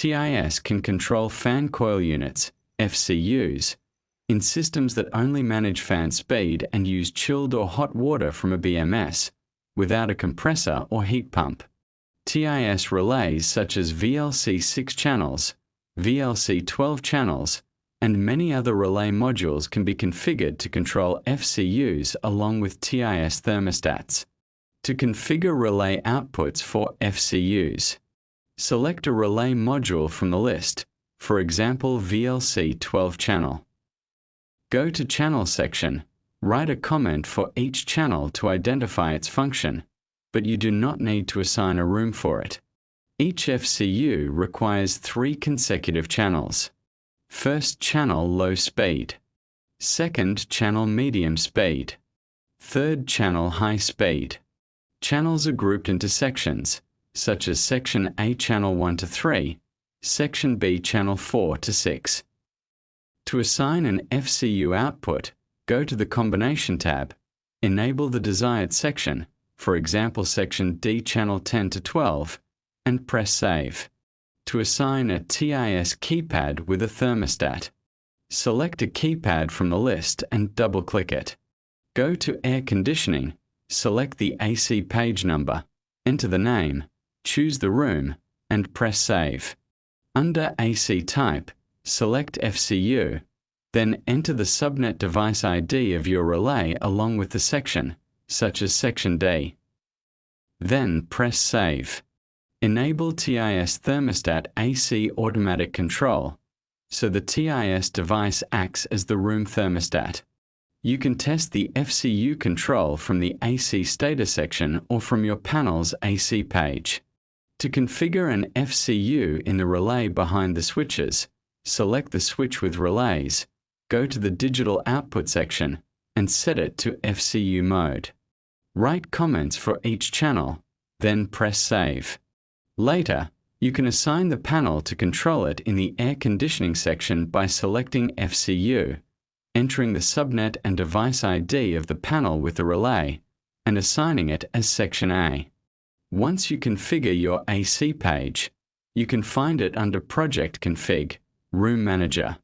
TIS can control fan coil units, FCUs, in systems that only manage fan speed and use chilled or hot water from a BMS, without a compressor or heat pump. TIS relays such as VLC 6 channels, VLC 12 channels, and many other relay modules can be configured to control FCUs along with TIS thermostats. To configure relay outputs for FCUs, select a relay module from the list, for example VLC 12 channel. Go to Channel section, write a comment for each channel to identify its function, but you do not need to assign a room for it. Each FCU requires 3 consecutive channels. First channel low speed, second channel medium speed, third channel high speed. Channels are grouped into sections, such as Section A channel 1 to 3, Section B channel 4 to 6. To assign an FCU output, go to the Combination tab, enable the desired section, for example Section D channel 10 to 12, and press Save. To assign a TIS keypad with a thermostat, select a keypad from the list and double-click it. Go to Air Conditioning, select the AC page number, enter the name, choose the room, and press Save. Under AC Type, select FCU, then enter the subnet device ID of your relay along with the section, such as Section D. Then press Save. Enable TIS Thermostat AC Automatic Control, so the TIS device acts as the room thermostat. You can test the FCU control from the AC status section or from your panel's AC page. To configure an FCU in the relay behind the switches, select the switch with relays, go to the Digital Output section, and set it to FCU mode. Write comments for each channel, then press Save. Later, you can assign the panel to control it in the Air Conditioning section by selecting FCU, entering the subnet and device ID of the panel with the relay, and assigning it as Section A. Once you configure your AC page, you can find it under Project Config, Room Manager.